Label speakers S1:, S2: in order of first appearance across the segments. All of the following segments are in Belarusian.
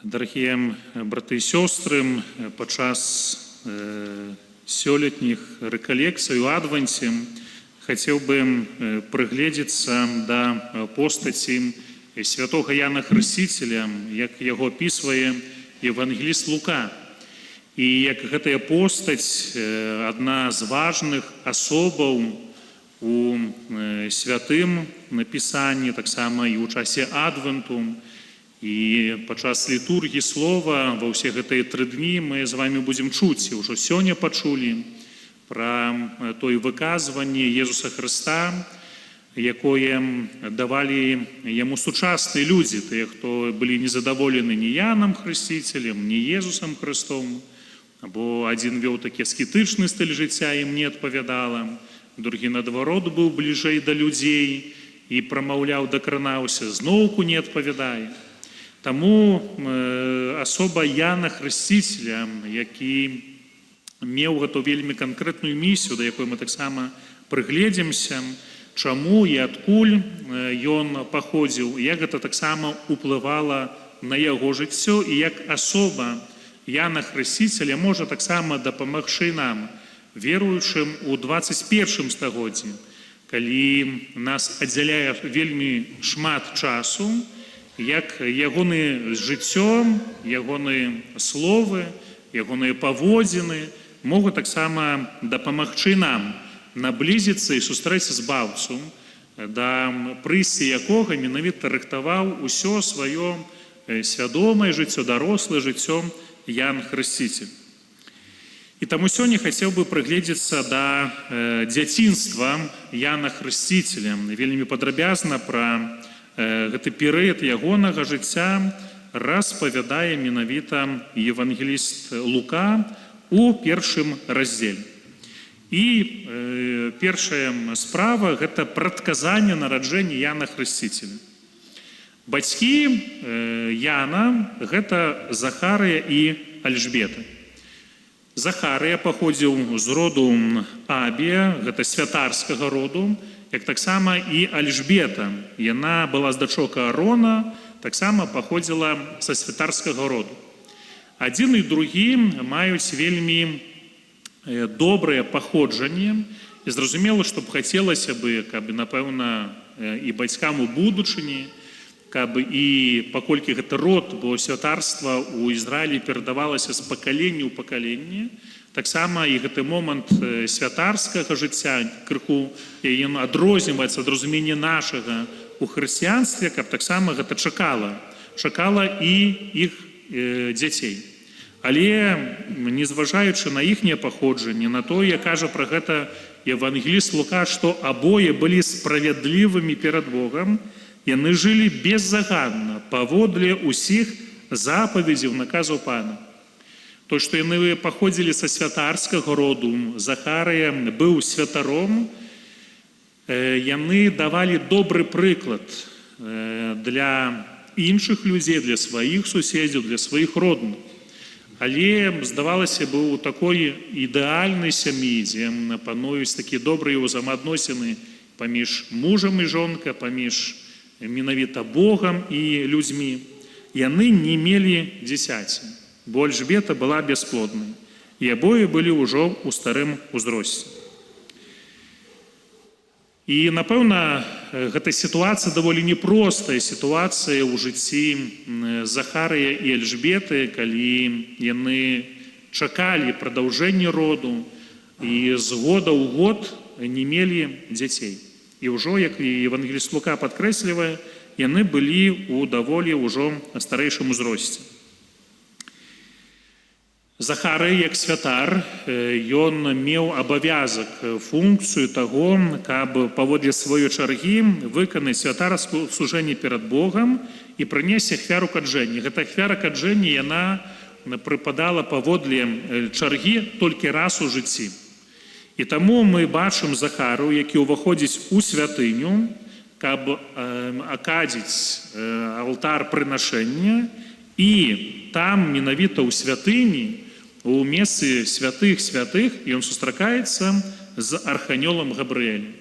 S1: Дорогие браты и сестры, падчас сёлетніх рэкалекцый у Адвенце хотел бы пригледзецца да постаці святого Яна Хрысціцеля, як яго опісвае евангеліст Лука. І як гэтая постаць адна з важных асобаў у святым напісанні, таксама і ў часе Адвенту, і падчас літургіі слова ва ўсе гэтыя 3 дні мы з вами будзем чуць, і ўжо сёння пачулі пра тое выказванне Езуса Хрыста, якое давалі яму сучасныя людзі, тыя, хто былі незадаволены ні Янам Хрысціцелем, ні Езусам Хрыстом, або адзін вёў такі аскетычны стыль жыцця, ім не адпавядала, другі наадварот быў бліжэй да людзей і прамаўляў, дакранаўся, зноўку не адпавядае. Таму асоба Яна Хрысціцеля, які меў гэту вельмі канкрэтную місію, да якой мы таксама прыгледзімся, чаму і адкуль ён паходзіў, як гэта таксама ўплывала на яго жыццё, і як асоба Яна Хрысціцеля можа таксама дапамагчы нам, веруючым у 21 стагоддзі, калі нас аддзяляе вельмі шмат часу, як ягоны жыццё, ягоны словы, ягоныя паводзіны могуць таксама дапамагчы нам наблізіцца і сустрэцца збаўцу, да прыйсці якога менавіта рыхтаваў усё сваё свядомае жыццё, дарослае жыццё Ян Хрысціцель. І таму сёння хацеў бы прыгледзецца да дзяцінства Яна Хрысціцеля, вельмі падрабязна пра гэты перыяд ягонага жыцця распавядае менавіта евангеліст Лука у 1 раздзеле. І першая справа – гэта прадказанне нараджэння Яна Хрысціцеля. Бацькі Яна – гэта Захарыя і Альжбета. Захарыя паходзіў з роду Абія, гэта святарскага роду, як таксама і Альжбета. Яна была з дачок Аарона, таксама паходзіла са святарскага роду. Адзін і другі маюць вельмі добрае паходжанне, і зразумела, што б хацелася бы, каб, напэўна, і бацькам у будучыні, каб і паколькі гэта род, бо святарства ў Ізраілі перадавалася з пакалення ў пакаленне, таксама і гэты момант святарскага жыцця крыху ён адрозніваецца ад разумення нашага у хрысціянстве, каб таксама гэта чакала і іх дзяцей. Але, незважаючы на іхняе паходжанне, на тое, як кажа пра гэта евангеліст Лука, што абое былі справядлівымі перад Богам, яны жылі беззаганна паводле ўсіх запаведзяў, наказаў Пана. То, што яны паходзілі са святарскага роду, Захарыя быў святаром, яны давалі добры прыклад для іншых людзей, для сваіх суседзяў, для сваіх родных. Але, здавалася бы, у такой ідэальнай сям'і, дзе пануюць такія добрыя ўзаемаадносіны паміж мужам і жонкай, паміж менавіта Богам і людзьмі, яны не мелі дзіцяці, бо Альжбета была бясплоднай, і абое былі ўжо ў старым узросце. І, напэўна, гэта сітуацыя даволі непростая сітуацыя ў жыцці Захарыя і Альжбеты, калі яны чакалі прадаўжэння роду і з года ў год не мелі дзяцей. І ўжо, як і евангеліст Лука падкрэслівае, яны былі ў даволі ўжо старэйшым узросце. Захарыя, як святар, ён меў абавязак, функцыю таго, каб паводле сваёй чаргі выканаць святарскае служэнне перад Богам і прынесці ахвяру каджэння. Гэта ахвяра каджэння, яна прыпадала паводле чаргі толькі раз у жыцці. І таму мы бачым Захару, які ўваходзіць у святыню, каб акадзіць алтар прынашэння, і там, менавіта ў святыні, у месцы святых ён сустракаецца з арханёлам Габрыэлем.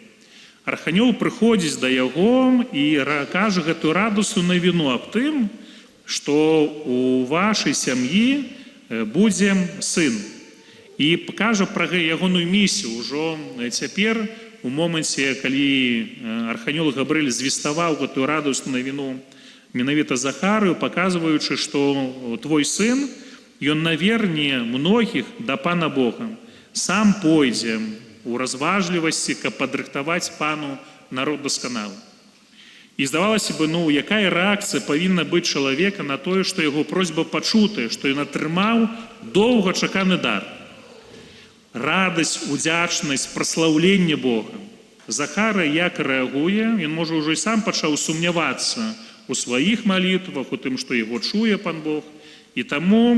S1: Арханёл прыходзіць да яго і кажа гэтую радасную навіну аб тым, што у вашай сям'і будзе сын. І кажа пра ягоную місію ўжо цяпер, у моманце, калі архангел Габрыэль звеставаў гэтую радасную навіну менавіта Захарыю, паказваючы, што твой сын, ён наверне многіх да Пана Бога, сам пойдзе у разважлівасці, каб падрыхтаваць Пану народ дасканалы. І здавалася бы, якая рэакцыя павінна быць чалавека на тое, што яго просьба пачутая, што ён атрымаў доўгачаканы дар. Радасць, удзячнасць, праслаўленне Бога. Захарый як рэагуе, ён можа ўжо і сам пачаў сумнявацца у сваіх малітвах, у тым, што яго чуе Пан Бог. І таму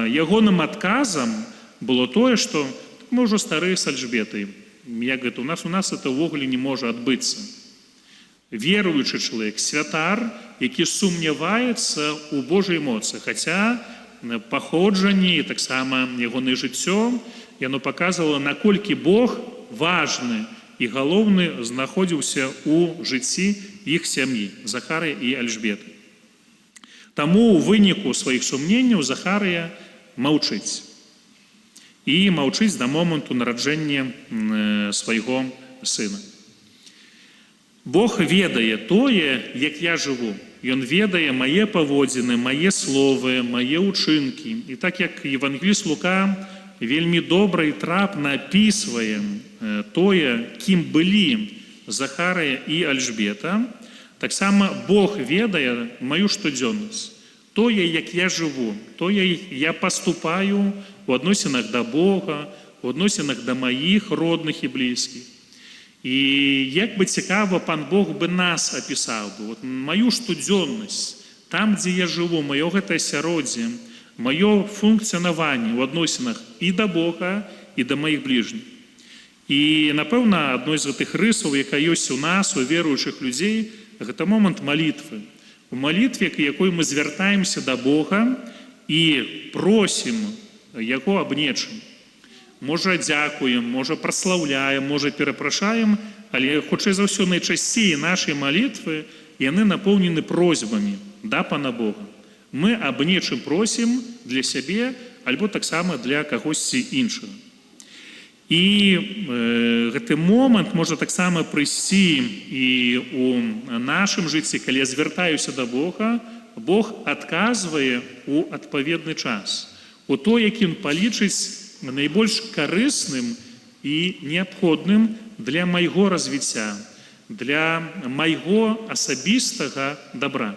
S1: ягоным адказам было тое, што мы ўжо старыя з Альжбетай. Як гэта, у нас это ўвогуле не можа адбыцца. Веруючы чалавек, святар, які сумняваецца ў Божай моцы, хаця паходжанне і таксама ягонае жыццё, яно паказвала, наколькі Бог важны і галоўны знаходзіўся ў жыцці іх сям'і, Захарыя і Альжбеты. Таму ў выніку сваіх сумненняў Захарыя маўчыць. І маўчыць да моманту нараджэння свайго сына. Бог ведае тое, як я жыву. Ён ведае мае паводзіны, мае словы, мае ўчынкі. І так як евангеліст Лука вельмі добра і трапна апісвае тое, кім былі Захарыя і Альжбета, таксама Бог ведае маю штодзённасць. Тое, як я жыву, тое, я паступаю у адносінах да Бога, у адносінах да маіх родных і блізкіх. І як бы цікава Пан Бог бы нас апісаў бы, маю штодзённасць, там, дзе я жыву, маё гэтае асяроддзе, маё функцыянаванне ў адносінах і да Бога, і да маіх бліжніх. І, напэўна, адной з гэтых рысаў, якая ёсць у нас, у веруючых людзей, гэта момант малітвы. У малітве, якой мы звяртаемся да Бога і просім яго аб нечым. Можа, дзякуем, можа, праслаўляем, можа, перапрашаем, але, хутчэй за ўсё, найчасцей нашай малітвы, яны напоўнены просьбамі да Пана Бога. Мы аб нечым просім для сябе, альбо таксама для кагосьці іншага. І гэты момант можа таксама прыйсці і ў нашым жыцці, калі я звяртаюся да Бога, Бог адказвае ў адпаведны час. У то, які ён палічыць найбольш карысным і неабходным для майго развіцця, для майго асабістага добра.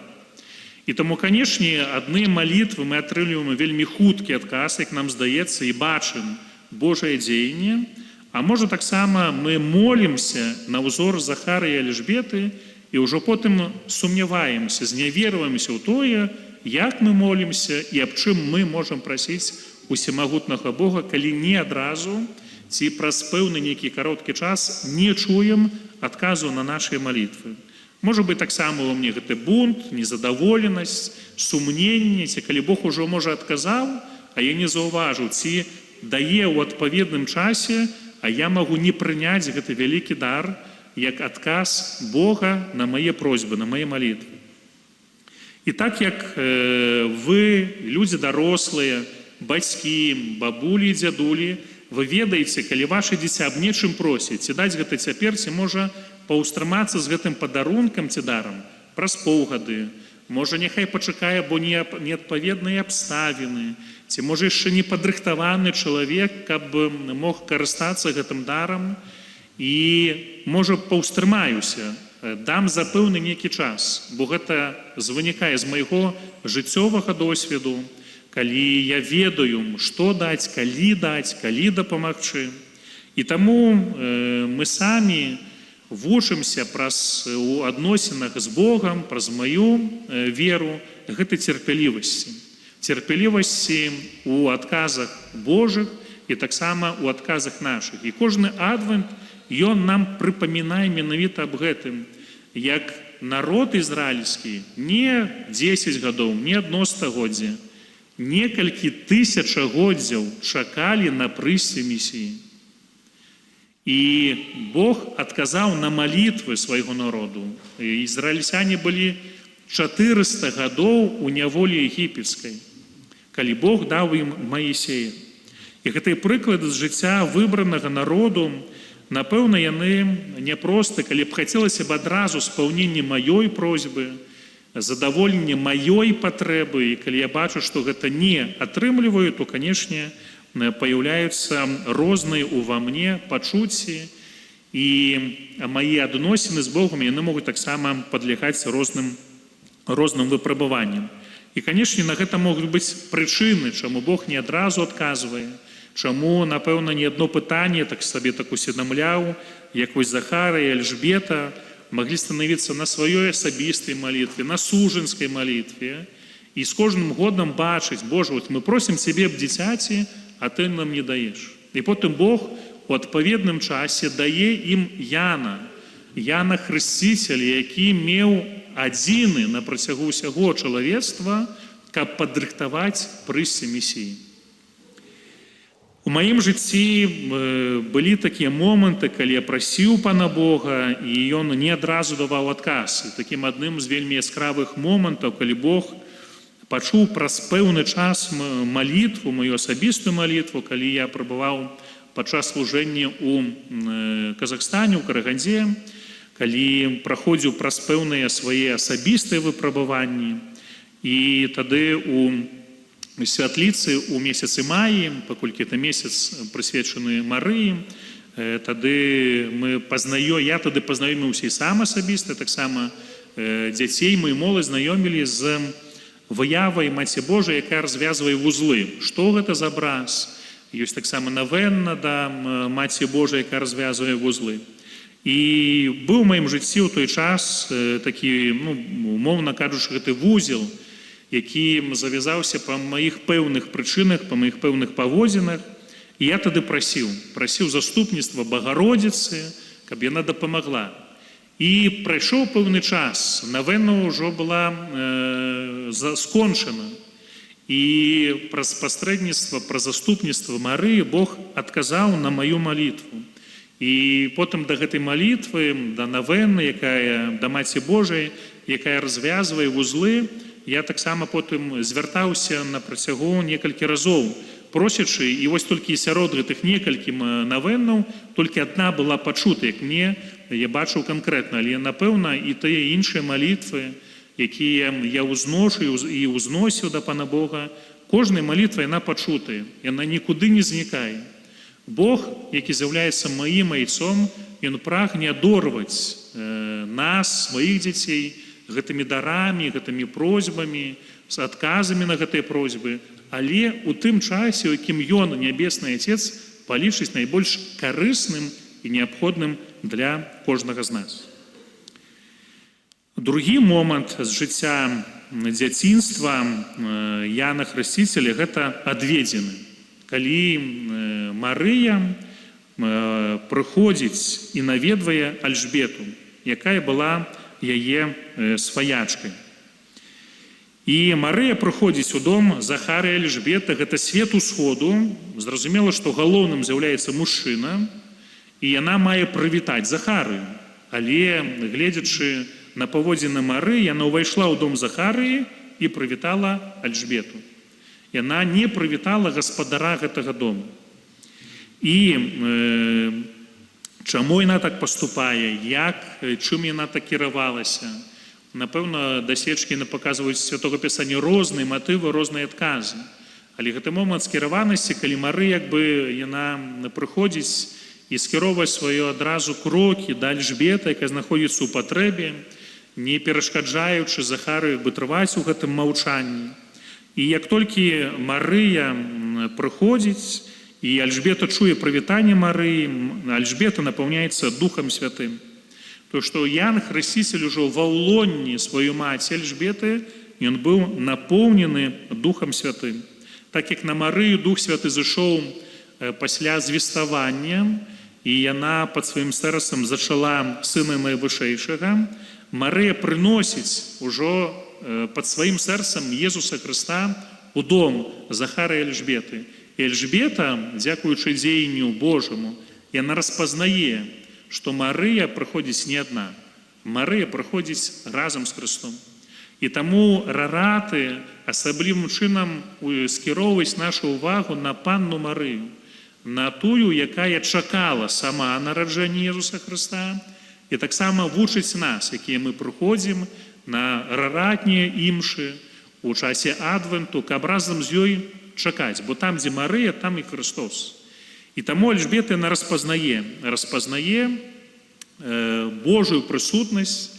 S1: І таму, канешне, адны малітвы мы атрымліваем вельмі хуткі адказ, як нам здаецца, і бачым Божае дзеянне, а можа таксама мы молімся на ўзор Захарыя і Альжбеты і ўжо потым сумняваемся, зняверваемся ў тое, як мы молімся і аб чым мы можам прасіць усемагутнага Бога, калі не адразу ці праз пэўны нейкі кароткі час не чуем адказу на нашыя малітвы. Можа быць, таксама у мне гэты бунт, незадаволенасць, сумненне, ці калі Бог ужо можа адказаў, а я не заўважыў, ці дае ў адпаведным часе, а я магу не прыняць гэты вялікі дар, як адказ Бога на мае просьбы, на мае малітвы. І так як вы, людзі дарослыя, бацькі, бабулі і дзядулі, вы ведаеце, калі ваше дзіця аб нечым просіць, ці даць гэта цяпер, ці можа паўстрымацца з гэтым падарункам ці дарам праз паўгады, можа, няхай пачакае, бо неадпаведныя абставіны, ці можа яшчэ не падрыхтаваны чалавек, каб мог карыстацца гэтым дарам, і можа паўстрымаюся, дам за пэўны нейкі час, бо гэта вынікае з майго жыццёвага досведу, калі я ведаю, што даць, калі дапамагчы. І таму мы самі вучымся у адносінах з Богам, праз маю веру, гэтай цярпелівасці. Цярпелівасці ў адказах Божых і таксама ў адказах нашых. І кожны адвент, ён нам прыпамінае менавіта аб гэтым, як народ ізраільскі не 10 гадоў, не 1 стагоддзе, некалькі тысячагоддзяў чакалі на прыйсце Месіі. І Бог адказаў на малітвы свайго народу. Ізраільцяне былі 400 гадоў у няволі егіпецкай, калі Бог даў ім Маісея. І гэтыя прыклады з жыцця выбранага народу, напэўна, яны не проста, калі б хацелася б адразу спаўнення маёй просьбы, задаволенне маёй патрэбы, і калі я бачу, што гэта не атрымліваю, то, канешне, паяўляюцца розныя ува мне пачуцці, і мае адносіны з Богом, яны могуць таксама падлягаць розным выпрабаванням. І, канешне, на гэта могуць быць прычыны, чаму Бог не адразу адказвае, чаму, напэўна, не адно пытанне так сабе так усведамляў, як вось Захара і Эльжбета маглі станавіцца на сваёй асабістай малітве, на сужанскай малітве, і з кожным годам бачыць: Боже, вот мы просім Цябе аб дзіцяці, а Ты нам не даеш. І потым Бог у адпаведным часе дае ім Яна Хрысціцеля, які меў адзіны на працягу ўсяго чалавецтва, каб падрыхтаваць прыйсце Месіі. У маім жыцці былі такія моманты, калі я прасіў Пана Бога, і Ён не адразу даваў адказ. І такім адным з вельмі яскравых момантаў, калі Бог пачуў праз пэўны час малітву, маю асабістую малітву, калі я прабываў падчас служэння ў Казахстане, ў Карагандзе, калі праходзіў праз пэўныя свае асабістыя выпрабаванні. І тады у святліцы ў месяцы маі, паколькі это месяц прысвечаны Марыі, тады я тады пазнаёміўся і сам асабіста, таксама дзяцей, мы моладзь знаёмілі з выявай Маці Божай, якая развязвае вузлы. Што гэта за абраз? Ёсць таксама навенна да Маці Божай, якая развязвае вузлы. І быў у маім жыцці ў той час такі, умоўна кажучы, гэты вузел, які завязаўся па маіх пэўных прычынах, па маіх пэўных паводзінах. І я тады прасіў заступніцтва Багародзіцы, каб яна дапамагла. І прайшоў пэўны час, навенна ўжо была скончана. І праз пасрэдніцтва, праз заступніцтва Марыі Бог адказаў на маю малітву. І потым да гэтай малітвы, да навенны, да Маці Божай, якая развязвае вузлы, я таксама потым звяртаўся на працягу некалькі разоў, просячы, і вось толькі сярод гэтых некалькі навеннаў толькі адна была пачута, як мне, я бачыў канкрэтна, але, напэўна, і тыя іншыя малітвы, якія я ўзношу і ўзносіў да Пана Бога, кожная малітва, яна пачутая, яна нікуды не знікае. Бог, які з'яўляецца маім айцом, Ён прагне адорваць нас, маіх дзяцей, гэтымі дарамі, гэтымі просьбамі, з адказамі на гэтыя просьбы, але у тым часе, у якім Ён, Нябесны Отец, палічыць найбольш карысным і неабходным для кожнага з нас. Другі момант з жыцця дзяцінства Яна Хрысціцеля – гэта адведзены. Калі Марыя прыходзіць і наведвае Альжбету, якая была яе сваячкай. І Марыя прыходзіць у дом Захара і Эльжбеты, гэта свет усходу, зразумела, што галоўным з'яўляецца мужчына, і яна мае прывітаць Захарыю. Але, гледзячы на паводзіны Марыі, яна ўвайшла ў дом Захарыі і прывітала Альжбету. Яна не прывітала гаспадара гэтага дома. І чаму яна так паступае, чым яна так кіравалася? Напэўна, даследчыкі паказваюць Святога Пісання розныя матывы, розныя адказы. Але гэты момант скіраванасці, калі Марыя, яна прыходзіць і скіроўвае свае адразу крокі да Альжбеты, якая знаходзіцца ў патрэбе, не перашкаджаючы Захарыю трываць у гэтым маўчанні. І як толькі Марыя прыходзіць, і Альжбета чуе прывітанне Марыі, Альжбета напаўняецца Духам Святым. То, што Ян Хрысціцель ужо ва ўлонні сваёй маці Альжбеты, ён быў напоўнены Духам Святым. Так як на Марыю Дух Святы зышоў пасля звеставання, і яна пад сваім сэрцам зачала Сына Найвышэйшага, Марыя прыносіць ужо пад сваім сэрцам Езуса Хрыста у дом Захара і Эльжбеты. І Эльжбета, дзякуючы дзеянню Божаму, яна распазнае, што Марыя прыходзіць не адна. Марыя прыходзіць разам з Хрыстом. І таму рараты асаблівым чынам скіроўваюць нашу ўвагу на панну Марыю, на тую, якая чакала сама нараджэння Езуса Хрыста, і таксама вучыць нас, якія мы прыходзім на раратнія імшы у часе адвенту, каб разам з ёй чакаць, бо там, дзе Марыя, там і Христос. І таму Альжбета яна распазнае Божую прысутнасць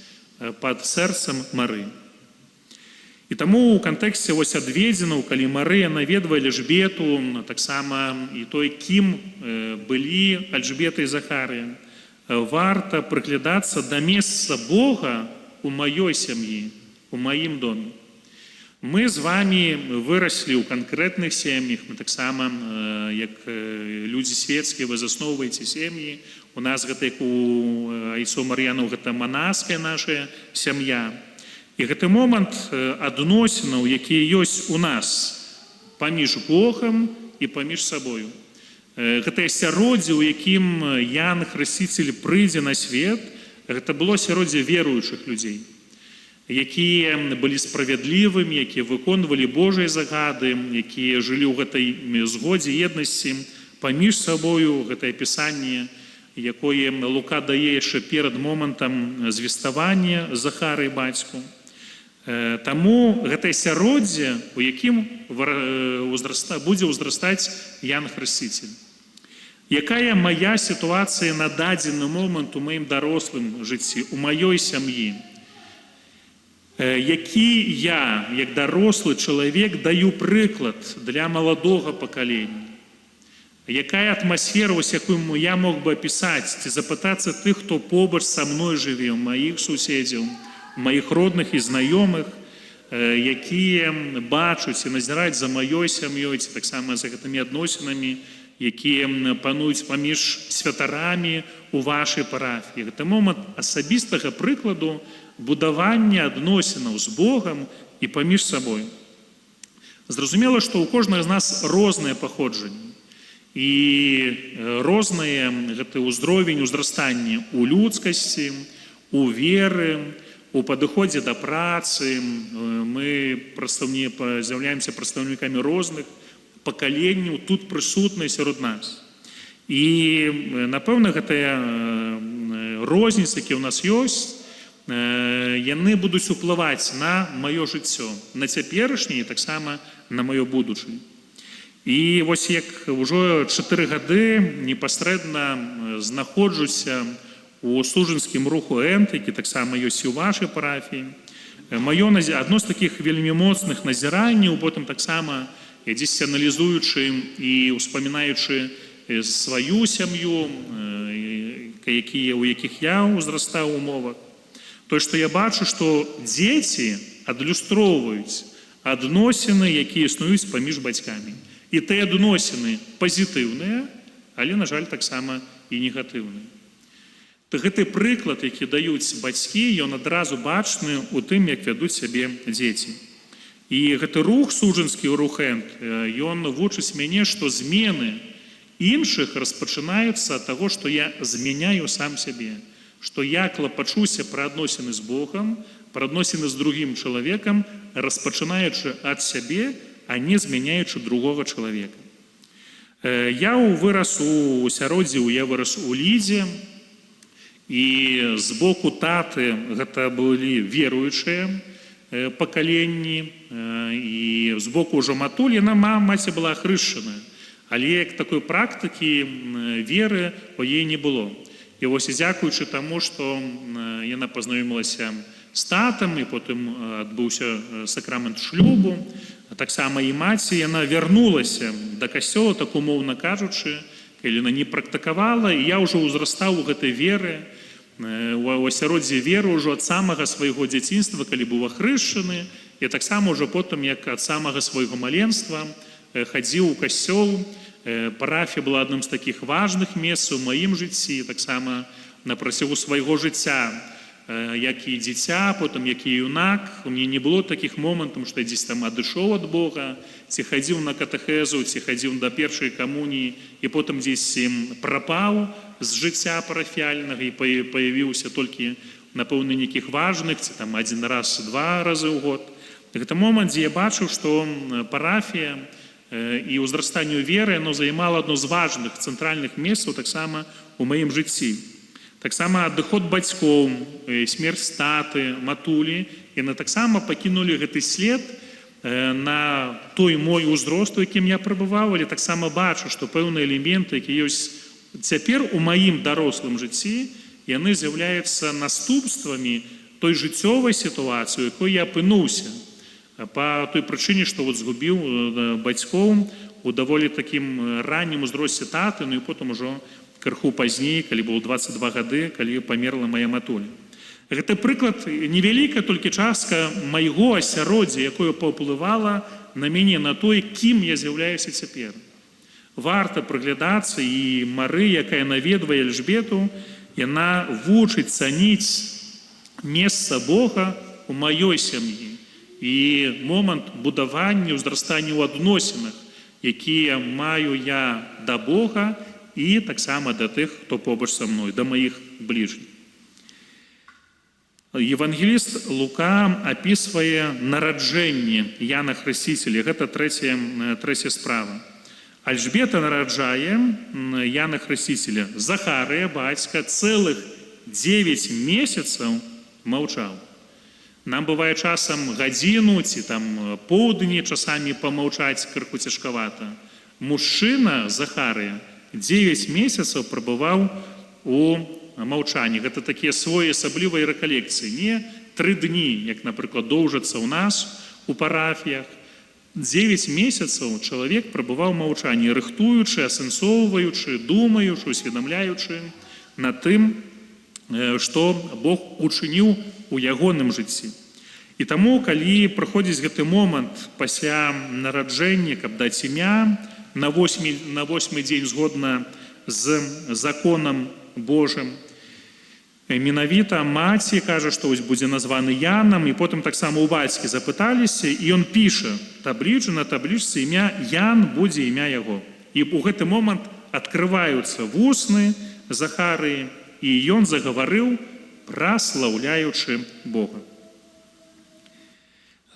S1: пад сэрцам Марыі. І таму ў кантэксце адведзенаў, калі Марыя наведвае Альжбету, таксама і той, кім былі Альжбета і Захарыя, варта прыглядацца да месца Бога у маёй сям'і, у маім доме. Мы з вами выраслі ў канкрэтных сем'ях, мы таксама, як людзі свецкія, вы засноўваеце сем'і. У нас гэта, як у айцоў Мар'янаў, гэта манаская наша сям'я. І гэты момант адносінаў, якія ёсць у нас паміж Богам і паміж сабою. Гэтае асяроддзе, у якім Ян Хрысціцель прыйдзе на свет, гэта было асяроддзе веруючых людзей, якія былі справядлівымі, якія выконвалі Божыя загады, якія жылі ў гэтай згодзе, еднасці паміж сабою. Гэтае пісанне, якое Лука дае яшчэ перад момантам звеставання Захары бацьку. Таму гэтае асяроддзе, у якім будзе ўзрастаць Ян Хрысціцель. Якая мая сітуацыя на дадзены момант у маім дарослым жыцці, у маёй сям'і? Які я, як дарослы чалавек, даю прыклад для маладога пакалення? Якая атмасфера, якую я мог бы апісаць, ці запытацца тых, хто побач са мной жыве, у маіх суседзяў, у маіх родных і знаёмых, якія бачуць і назіраюць за маёй сям'ёй, ці таксама за гэтымі адносінамі, якія пануюць паміж святарамі у вашай парафіі. Гэта момант асабістага прыкладу будавання адносінаў з Богам і паміж сабой. Зразумела, што ў кожнага з нас рознае паходжанне і рознае гэты ўзровень узрастання ў людскасці, у веры, у падыходзе да працы. Мы з'яўляемся прадстаўнікамі розных пакаленняў, тут прысутныя сярод нас. І, напэўна, гэтая розніца, якія ў нас ёсць, яны будуць уплываць на маё жыццё, на цяперашняе і таксама на маё будучыню. І вось як ўжо 4 гады непасрэдна знаходжуся у служынскім руху ЭНТ, які таксама ёсць і ў вашай парафіі. Маё адно з такіх вельмі моцных назіранняў, потым таксама дзесьці аналізуючы і успамінаючы сваю сям'ю, у якіх я ўзрастаў умовах, то, што я бачу, што дзеці адлюстроўваюць адносіны, якія існуюць паміж бацькамі. І тыя адносіны пазітыўныя, але, на жаль, таксама і негатыўныя. Гэты прыклад, які даюць бацькі, ён адразу бачны ў тым, як вядуць сябе дзеці. І гэты рух, служынскі рух ЭНТ, ён вучыць мяне, што змены іншых распачынаюцца ад таго, што я змяняю сам сябе, што я клапачуся пра адносіны з Богам, пра адносіны з другім чалавекам, распачынаючы ад сябе, а не змяняючы другога чалавека. Я вырас у асяроддзі, я вырас у Лідзе, і з боку таты гэта былі веруючыя пакаленні, і з боку ўжо матулі, маці была хрышчаная, але як такой практыкі веры у яе не было. І вось дзякуючы таму, што яна пазнаёмілася з татам, і потым адбыўся сакрамент шлюбу, таксама і маці, яна вярнулася да касцёла, так умоўна кажучы, калі яна не практыкавала, і я ўжо ўзрастаў у гэтай веры, у асяроддзі веры ўжо ад самага свайго дзяцінства, калі быў ахрышчаны, і таксама ўжо потым, як ад самага свайго маленства, хадзіў у касцёл. Парафія была адным з такіх важных месцаў у маім жыцці, таксама на працягу свайго жыцця, як і дзіця, потым як і юнак. У мяне не было такіх момантаў, што я дзесь там адышоў ад Бога, ці хадзіў на катэхезу, ці хадзіў да першай камуніі, і потым дзесь прапаў з жыцця парафіяльнага і паявіўся толькі напэўна, нейкіх важных, ці там адзін раз, два разы ў год. Гэта момант, дзе я бачыў, што парафія і ўзрастанню веры, оно займала адно з важных цэнтральных месцаў таксама у маім жыцці. Таксама адыход бацькоў, смерць таты, матулі, яны таксама пакінулі гэты след на той мой узрост, у якім я прабываў, але таксама бачу, што пэўныя элементы, якія ёсць цяпер у маім дарослым жыцці, яны з'яўляюцца наступствамі той жыццёвай сітуацыі, у якой я апынуўся. Па той прычыне, што згубіў бацькоў у даволі такім раннім узросце таты, ну і потым ужо крыху пазней, калі было 22 гады, калі памерла мая матуля. Гэта прыклад, невялікая толькі частка майго асяроддзя, якое паўплывала на мяне, на тое, кім я з'яўляюся цяпер. Варта прыглядацца, і Мары, якая наведвае Эльжбету, яна вучыць цаніць месца Бога ў маёй сям'і і момант будавання, ўзрастання ў адносінах, якія маю я да Бога і таксама да тых, хто побач са мной, да маіх бліжніх. Евангеліст Лука апісвае нараджэнне Яна Хрысціцеля. Гэта трэцяя справа. Альжбета нараджае Яна Хрысціцеля. Захарыя, бацька, цэлых 9 месяцаў маўчаў. Нам бывае часам гадзіну ці там поўдні часамі памаўчаць крыху цяжкавата. Мужчына Захарыя 9 месяцаў прабываў у маўчанні. Гэта такія своеасаблівыя рэкалекцыі. Не 3 дні, як, напрыклад, доўжацца ў нас у парафіях. 9 месяцаў чалавек прабываў у маўчанні, рыхтуючы, асэнсоўваючы, думаючы, усведамляючы над тым, што Бог учыніў у ягоным жыцці. І таму, калі прыходзіць гэты момант пасля нараджэння, каб даць імя, на 8-й дзень згодна з законам Божым, менавіта маці кажа, што вось будзе названы Янам, і потым таксама у бацькі запыталіся, і ён піша таблічку, на таблічцы імя Ян будзе імя яго. І ў гэты момант адкрываюцца вусны Захарыі, і ён загаварыў, праслаўляючы Бога.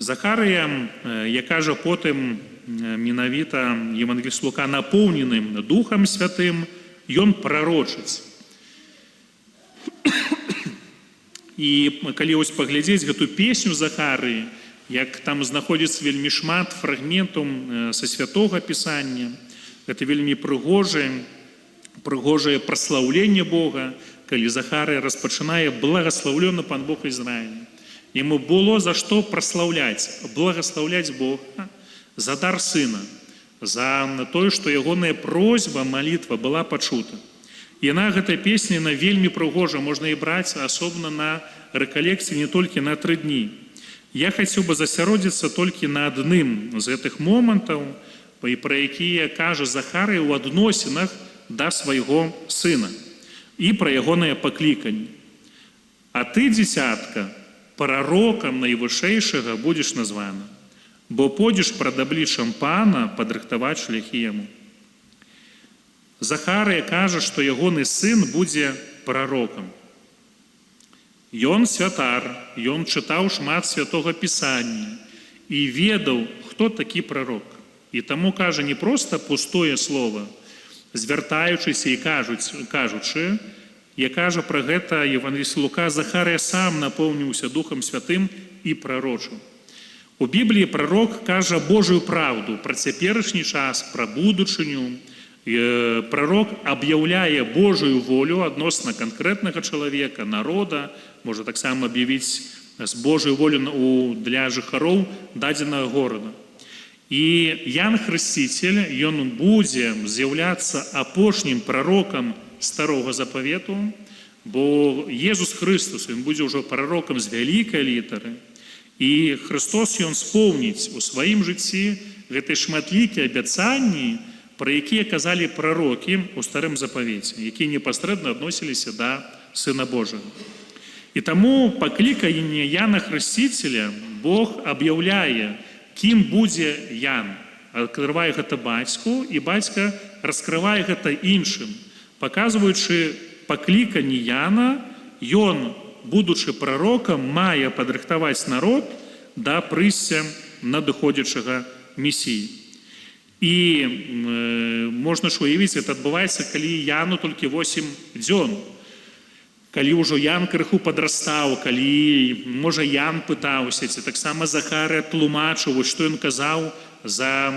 S1: Захарыя, як кажа потым менавіта евангеліст Лука, напоўненым Духам Святым, ён прарочыць. І калі ось паглядзець гэту песню Захарыі, як там знаходзіцца вельмі шмат фрагментаў са святога пісання, гэта вельмі прыгожае праслаўленне Бога, калі Захарыя распачынае «Благаслаўлёны пан Бог Ізраіля». Яму было за што праслаўляць, благаслаўляць Бога за дар сына, за тое, што ягоная просьба, малітва была пачута. Яна, гэтая песня, яна вельмі прыгожа, можна і браць асобна на рэкалекцыі не толькі на 3 дні. Я хацеў бы засяродзіцца толькі на адным з гэтых момантаў, пра якія кажа Захарыя ў адносінах да свайго сына і пра ягонае пакліканне. А ты, дзіцятка, прарокам найвышэйшага будзеш названа, бо пойдзеш прад абліччам Пана падрыхтаваць шляхі яму. Захарыя кажа, што ягоны сын будзе прарокам. Ён святар, ён чытаў шмат святога пісання і ведаў, хто такі прарок. І таму кажа не проста пустое слово, звяртаючыся і кажучы, як кажа пра гэта евангеліст Лука, Захарыя сам напоўніўся Духам Святым і прарочыў. У Бібліі прарок кажа Божую праўду пра цяперашні час, пра будучыню. Прарок аб'яўляе Божую волю адносна канкрэтнага чалавека, народа, можа таксама аб'явіць з Божую волю для жыхароў дадзенага горада. І Ян Хрысціцель, ён будзе з'яўляцца апошнім прарокам Старога Запавету, бо Езус Хрыстос, ён будзе ўжо прарокам з вялікай літары. І Христос, ён споўніць у сваім жыцці гэтай шматлікія абяцанні, пра якія казалі прарокі ў Старым Запавеце, якія непасрэдна адносіліся да Сына Божага. І таму пакліканне Яна Хрысціцеля Бог аб'яўляе, кім будзе Ян. Адкрывае гэта бацьку, і бацька раскрывае гэта іншым. Паказваючы пакліканне Яна, ён будучы прарокам, мае падрыхтаваць народ да прыйсця надыходзячага месіі. І можна ж уявіць, гэта адбываецца, калі Яну толькі 8 дзён. Калі ўжо Ян крыху падрастаў, калі, можа, Ян пытаўся, ці таксама Захарыя тлумачыў, што ён казаў за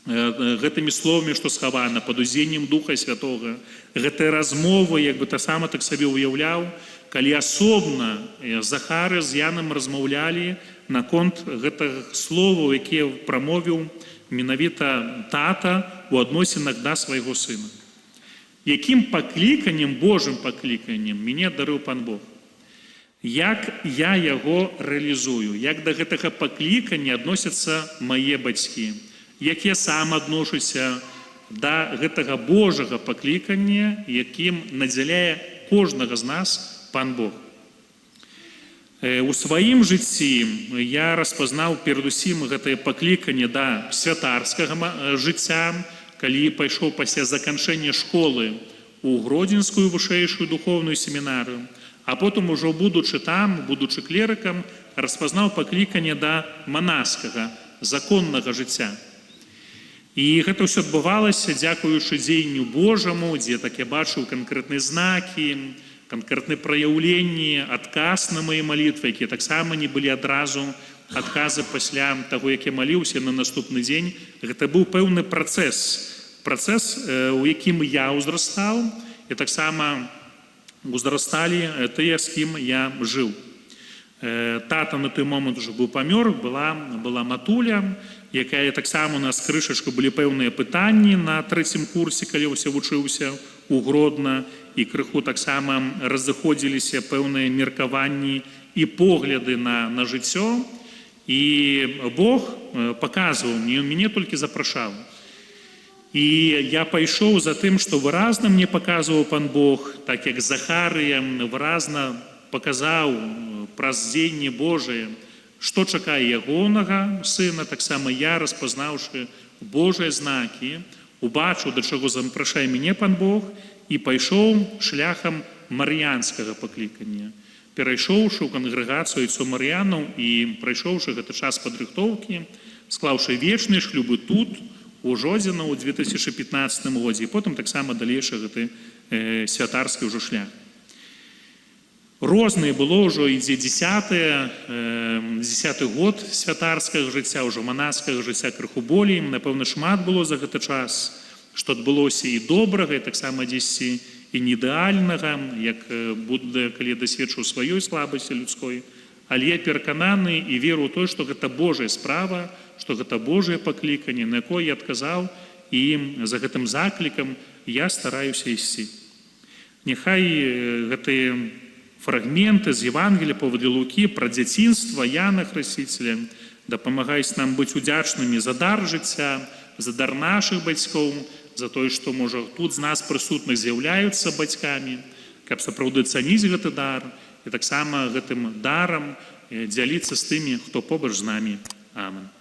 S1: гэтымі словамі, што схавана, пад уздзеяннем Духа Святога. Гэтыя размовы, як бы таксама так сабе уяўляў, калі асобна Захарыя з Янам размаўлялі наконт гэтых словаў, якія прамовіў менавіта тата у адносінах да свайго сына. Якім пакліканнем, Божым пакліканнем мяне дарыў Пан Бог? Як я яго рэалізую? Як да гэтага паклікання адносяцца мае бацькі? Як я сам адношуся да гэтага Божага паклікання, якім надзяляе кожнага з нас Пан Бог? У сваім жыцці я распазнаў перадусім гэтае пакліканне да святарскага жыцця, калі пайшоў пасля заканчэння школы ў Гродзенскую вышэйшую духоўную семінарыю, а потым ужо будучы там, будучы клерыкам, распазнаў пакліканне да манаскага, законнага жыцця. І гэта ўсё адбывалася дзякуючы дзеянню Божаму, дзе так я бачыў канкрэтныя знакі, канкрэтныя праяўленні, адказ на мае малітвы, якія таксама не былі адразу адказы пасля таго, як я маліўся на наступны дзень. Гэта быў пэўны працэс, у якім я ўзрастаў, і таксама ўзрасталі тыя, з кім я жыў. Тата на той момант ужо быў памёр, была матуля, якая таксама у нас крышачка былі пэўныя пытанні на 3-м курсе, калі ўся вучыўся у Гродна, і крыху таксама разыходзіліся пэўныя меркаванні і погляды на жыццё. І Бог паказваў мне, мяне толькі запрашаў. І я пайшоў за тым, што выразна мне паказваў Пан Бог, так як Захарыя выразна паказаў праз дзеянне Божае, што чакае ягонага сына, таксама я, распазнаўшы Божыя знакі, убачыў, да чаго запрашае мяне Пан Бог, і пайшоў шляхам марыянскага паклікання. Перайшоўшы ў кангрэгацыю Марыянаў і прайшоўшы гэты час падрыхтоўкі, склаўшы вечныя шлюбы тут, у Жодзіна ў 2015 годзе, і потым таксама далейшы гэты святарскі ўжо шлях. Розныя было ўжо, ідзе 10-й год святарскага жыцця, ўжо манаскага жыцця крыху болей, напэўна, шмат было за гэты час, што адбылося і добрага, і таксама дзесьці і неідэальнага, як Будда, калі дасведчыў сваёй слабасці людской, але я перакананы і веру ў тое, што гэта Божая справа, што гэта Божае пакліканне, на якое я адказаў, і за гэтым заклікам я стараюся ісці. Няхай гэтыя фрагменты з Евангелія паводле Лукі пра дзяцінства Яна Хрысціцеля дапамагаюць нам быць удзячнымі за дар жыцця, за дар нашых бацькоў, за тое, што, можа, тут з нас прысутных з'яўляюцца бацькамі, каб сапраўды цаніць гэты дар, і таксама гэтым дарам дзяліцца з тымі, хто побач з намі. Амен.